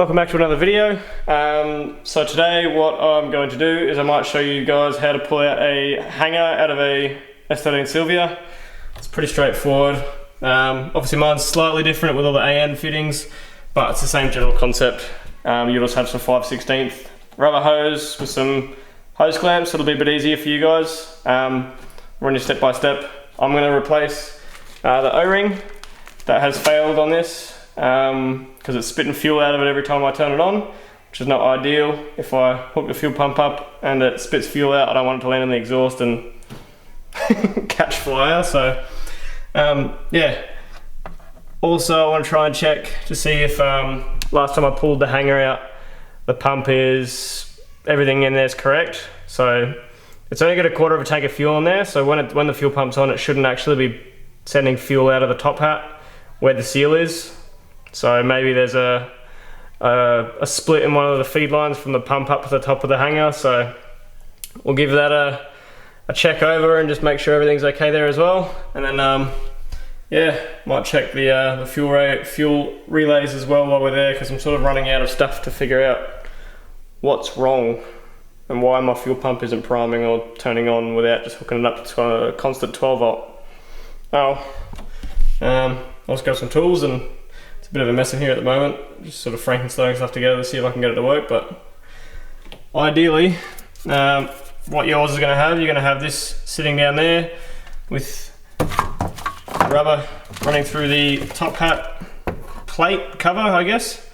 Welcome back to another video. So today what I'm going to do is I might show you guys how to pull out a hanger out of a S13 Silvia. It's pretty straightforward. Obviously mine's slightly different with all the AN fittings, but it's the same general concept. You'll just have some 5/16 rubber hose with some hose clamps. It'll be a bit easier for you guys. Run you step by step. I'm going to replace the O-ring that has failed on this because it's spitting fuel out of it every time I turn it on, which is not ideal. If I hook the fuel pump up and it spits fuel out, I don't want it to land in the exhaust and catch fire. So yeah. Also, I want to try and check to see if last time I pulled the hanger out, the pump is, everything in there is correct. So it's only got a quarter of a tank of fuel in there, so when the fuel pump's on, it shouldn't actually be sending fuel out of the top hat where the seal is. So maybe there's a split in one of the feed lines from the pump up to the top of the hanger. So we'll give that a check over and just make sure everything's okay there as well. And then yeah, might check the fuel relays as well while we're there, because I'm sort of running out of stuff to figure out what's wrong and why my fuel pump isn't priming or turning on without just hooking it up to a constant 12 volt. I'll just grab some tools, and it's a bit of a mess in here at the moment. Just sort of Frankensteining stuff together to see if I can get it to work, but ideally, what yours is going to have, you're going to have this sitting down there with rubber running through the top hat plate cover, I guess.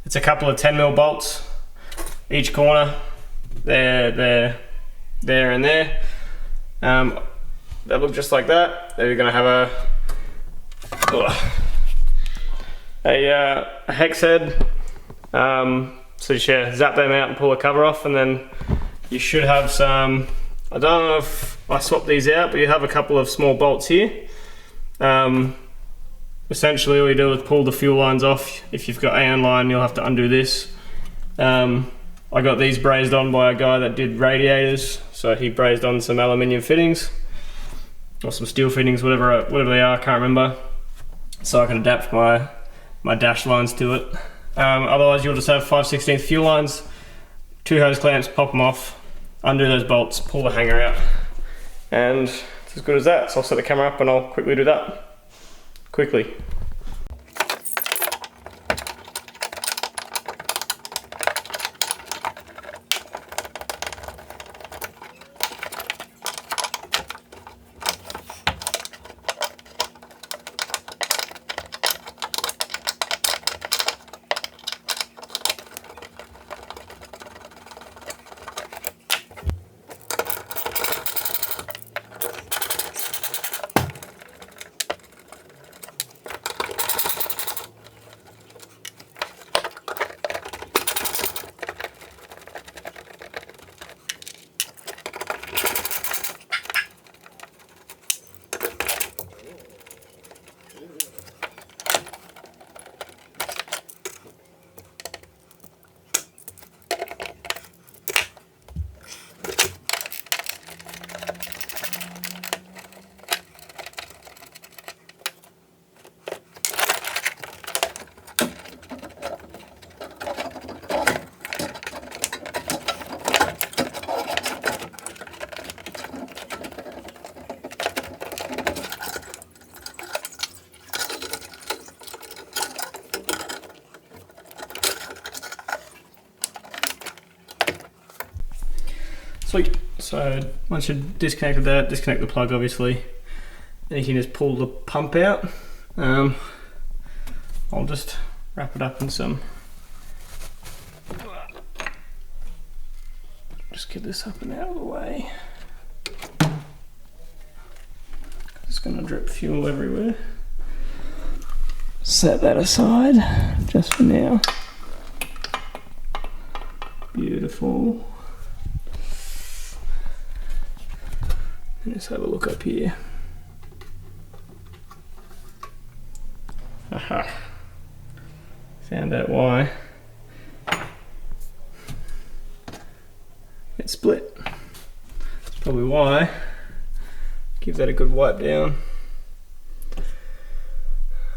It's a couple of 10mm bolts each corner, there and there. They look just like that. Then you're going to have a hex head. So just zap them out and pull the cover off, and then you should have some, I don't know if I swapped these out, but you have a couple of small bolts here. Essentially all you do is pull the fuel lines off. If you've got AN line, you'll have to undo this. I got these brazed on by a guy that did radiators, so he brazed on some aluminium fittings or some steel fittings, whatever they are, I can't remember, so I can adapt my dash lines to it. Otherwise you'll just have 5/16 fuel lines, 2 hose clamps, pop them off, undo those bolts, pull the hanger out, and it's as good as that. So I'll set the camera up and I'll quickly do that. Quickly. Sweet. So once you've disconnected that, disconnect the plug obviously, then you can just pull the pump out. I'll just wrap it up in some, just get this up and out of the way. It's gonna drip fuel everywhere. Set that aside just for now. Beautiful. Let's have a look up here. Aha. Found out why it split. That's probably why. Give that a good wipe down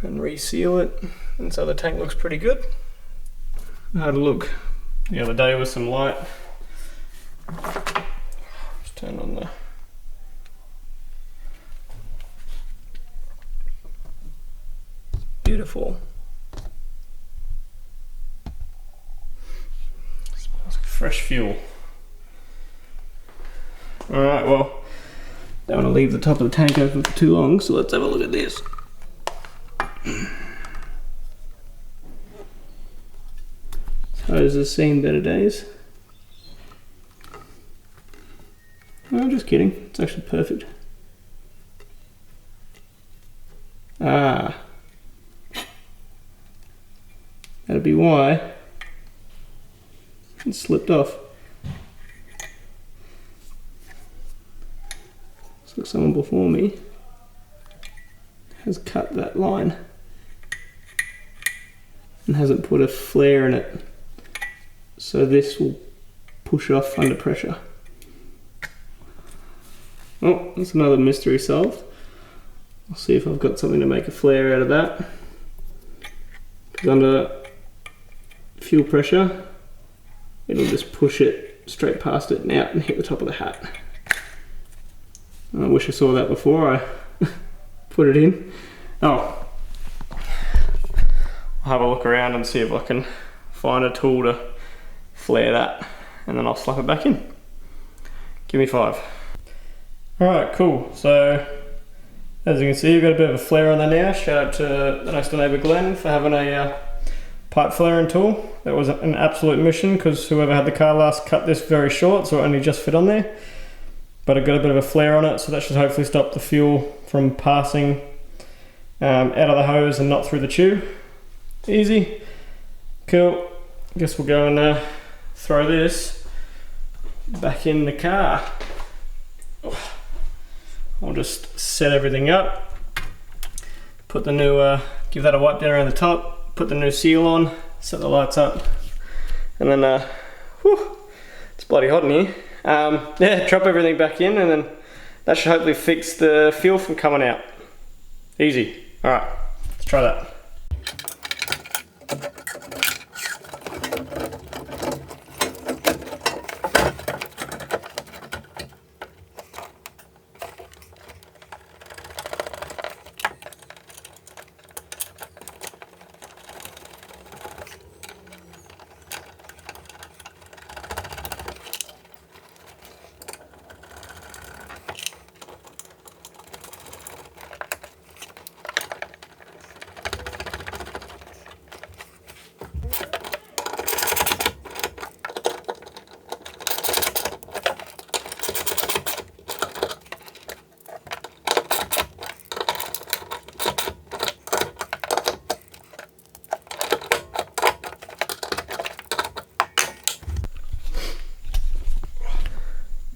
and reseal it, and so the tank looks pretty good. I had a look the other day with some light. Just turn on the... Beautiful. Smells like fresh fuel. Alright, well, don't want to leave the top of the tank open for too long, so let's have a look at this. Hose has seen better days. No, just kidding. It's actually perfect. Ah. That'd be why it slipped off. Looks like someone before me has cut that line and hasn't put a flare in it. So this will push off under pressure. Oh, that's another mystery solved. I'll see if I've got something to make a flare out of that. Because under fuel pressure, it'll just push it straight past it and out and hit the top of the hat. I wish I saw that before I put it in. Oh, I'll have a look around and see if I can find a tool to flare that, and then I'll slap it back in. Give me 5. Alright, cool. So as you can see, you've got a bit of a flare on there now. Shout out to the next door neighbour Glenn for having a pipe flaring tool. That was an absolute mission, because whoever had the car last cut this very short, so it only just fit on there. But it got a bit of a flare on it, so that should hopefully stop the fuel from passing out of the hose and not through the tube. Easy. Cool. Guess we'll go and throw this back in the car. I'll just set everything up, put the new, give that a wipe down around the top, put the new seal on, set the lights up, and then, whew, it's bloody hot in here. Yeah, drop everything back in, and then that should hopefully fix the fuel from coming out. Easy. Alright, let's try that.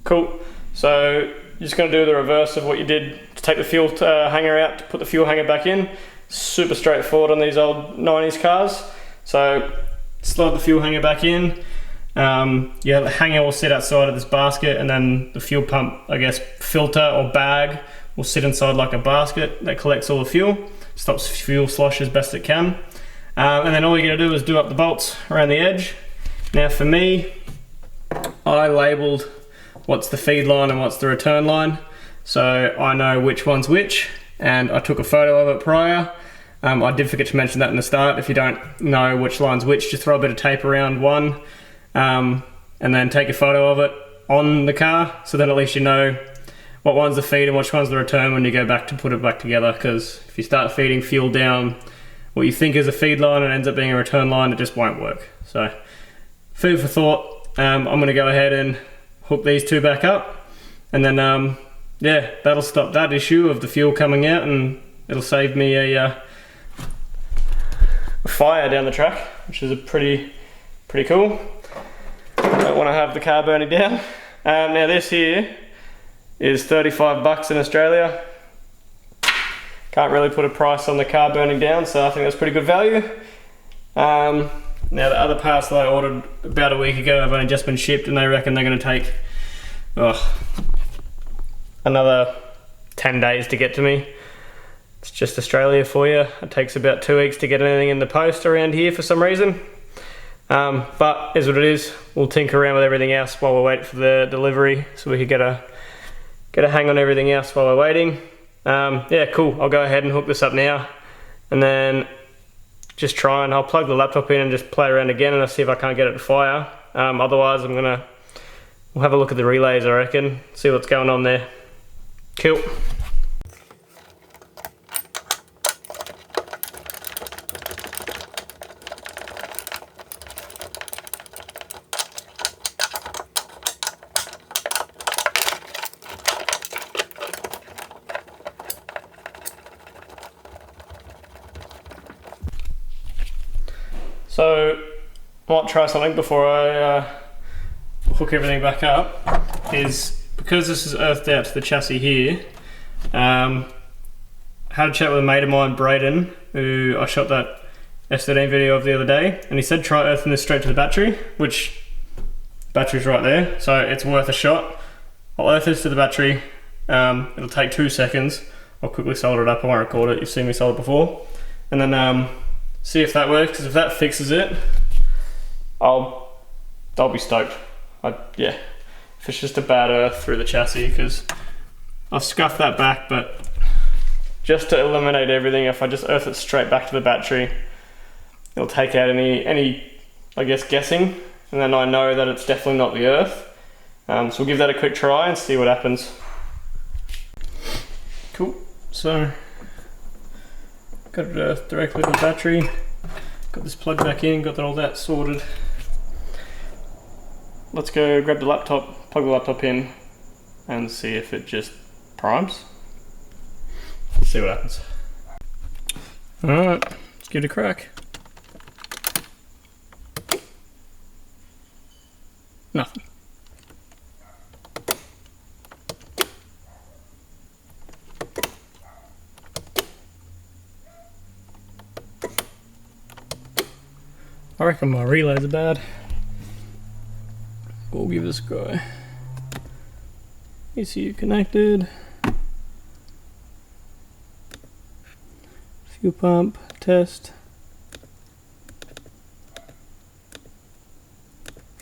Cool, so you're just going to do the reverse of what you did to take the fuel hanger out to put the fuel hanger back in. Super straightforward on these old 90s cars. So slide the fuel hanger back in. Yeah, the hanger will sit outside of this basket, and then the fuel pump, I guess, filter or bag will sit inside like a basket that collects all the fuel, stops fuel slosh as best it can. And then all you're going to do is do up the bolts around the edge. Now for me, I labelled what's the feed line and what's the return line, so I know which one's which, and I took a photo of it prior. I did forget to mention that in the start. If you don't know which line's which, just throw a bit of tape around one, and then take a photo of it on the car, so then at least you know what one's the feed and which one's the return when you go back to put it back together, because if you start feeding fuel down what you think is a feed line and it ends up being a return line, it just won't work. So food for thought. I'm going to go ahead and hook these two back up, and then yeah, that'll stop that issue of the fuel coming out, and it'll save me a fire down the track, which is a pretty cool. Don't want to have the car burning down. Now this here is 35 bucks in Australia. Can't really put a price on the car burning down, so I think that's pretty good value. Now the other parts that I ordered about a week ago have only just been shipped, and they reckon they're going to take another 10 days to get to me. It's just Australia for you. It takes about 2 weeks to get anything in the post around here for some reason. But is what it is. We'll tinker around with everything else while we're waiting for the delivery, so we can get a hang on everything else while we're waiting. Yeah, cool. I'll go ahead and hook this up now, and then just try and I'll plug the laptop in and just play around again, and I'll see if I can't get it to fire. Otherwise, we'll have a look at the relays, I reckon, see what's going on there. Cool. So, I might try something before I hook everything back up, is because this is earthed out to the chassis here, had a chat with a mate of mine, Braden, who I shot that S13 video of the other day, and he said try earthing this straight to the battery, which the battery's right there, so it's worth a shot. I'll earth this to the battery, it'll take 2 seconds, I'll quickly solder it up, I won't record it, you've seen me solder before, and then see if that works, because if that fixes it, I'll be stoked. Yeah, if it's just a bad earth through the chassis, because I've scuffed that back, but just to eliminate everything, if I just earth it straight back to the battery, it'll take out any I guess guessing, and then I know that it's definitely not the earth. So we'll give that a quick try and see what happens. Cool, so got it earthed directly to the battery, got this plugged back in, got all that sorted. Let's go grab the laptop, plug the laptop in, and see if it just primes. Let's see what happens. Alright, let's give it a crack. Nothing. I reckon my relays are bad. We'll give this a go. ECU connected. Fuel pump test.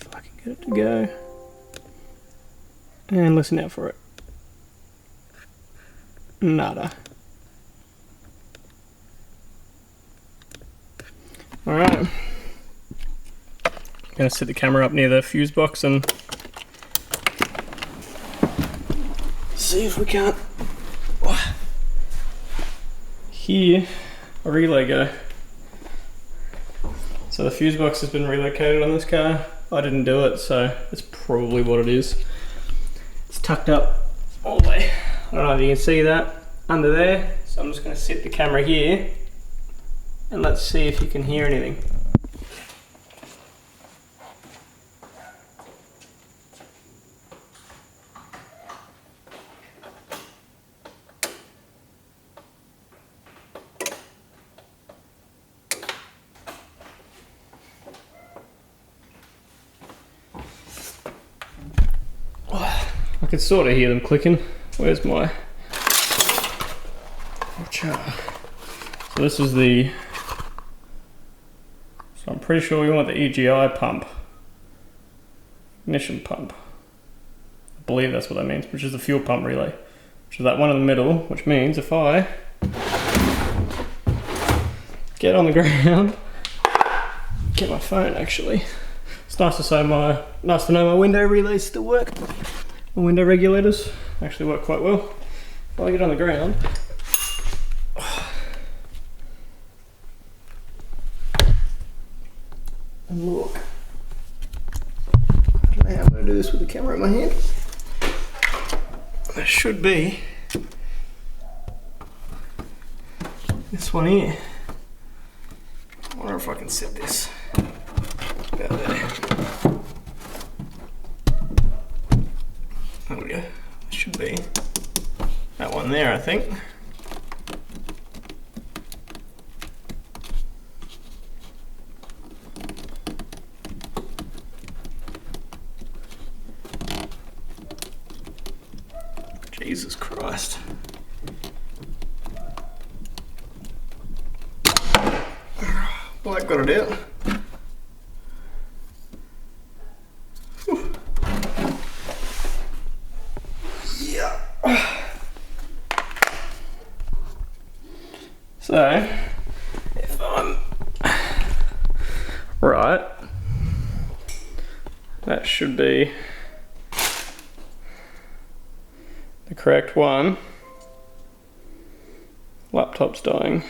If I can get it to go. And listen out for it. Nada. Alright. I'm going to set the camera up near the fuse box and see if we can't hear a relay go. So the fuse box has been relocated on this car. I didn't do it, so it's probably what it is. It's tucked up all the way. I don't know if you can see that under there. So I'm just going to set the camera here and let's see if you can hear anything. I can sort of hear them clicking. Where's my charger? So this is the, so I'm pretty sure we want the EGI pump, ignition pump. I believe that's what that means, which is the fuel pump relay, which is that one in the middle, which means if I get on the ground, get my phone actually, it's nice to know my window relays still work. The window regulators actually work quite well. If I get on the ground, and look, I don't know how I'm going to do this with the camera in my hand. There should be this one here. I wonder if I can set this about there. There we go. Should be that one there, I think. Jesus Christ. Well, I got it out. that should be the correct one. Laptop's dying.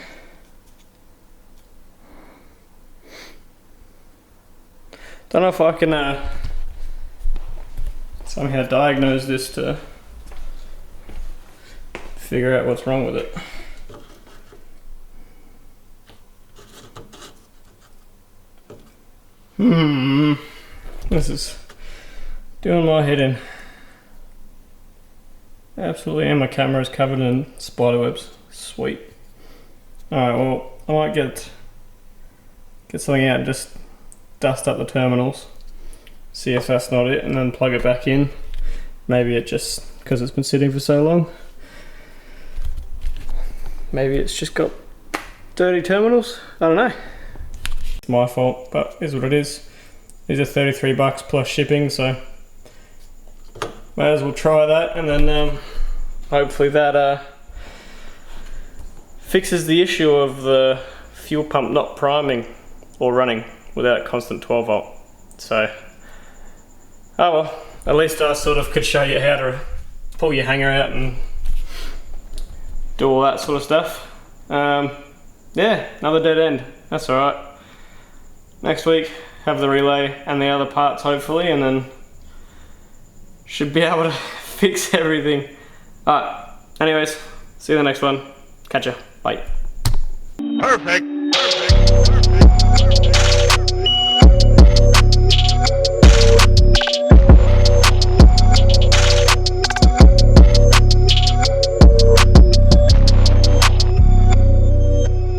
Don't know if I can somehow diagnose this to figure out what's wrong with it. This is doing my head in. Absolutely, and my camera is covered in spiderwebs. Sweet. Alright, well, I might get something out and just dust up the terminals, see if that's not it, and then plug it back in. Maybe it just, because it's been sitting for so long, maybe it's just got dirty terminals. I don't know. It's my fault, but it is what it is. These are 33 bucks plus shipping, so may as well try that, and then hopefully that fixes the issue of the fuel pump not priming or running without constant 12 volt. So, oh well, at least I sort of could show you how to pull your hanger out and do all that sort of stuff. Yeah, another dead end. That's alright. Next week, have the relay and the other parts hopefully, and then should be able to fix everything. Alright, anyways, see you in the next one. Catch ya. Bye. Perfect.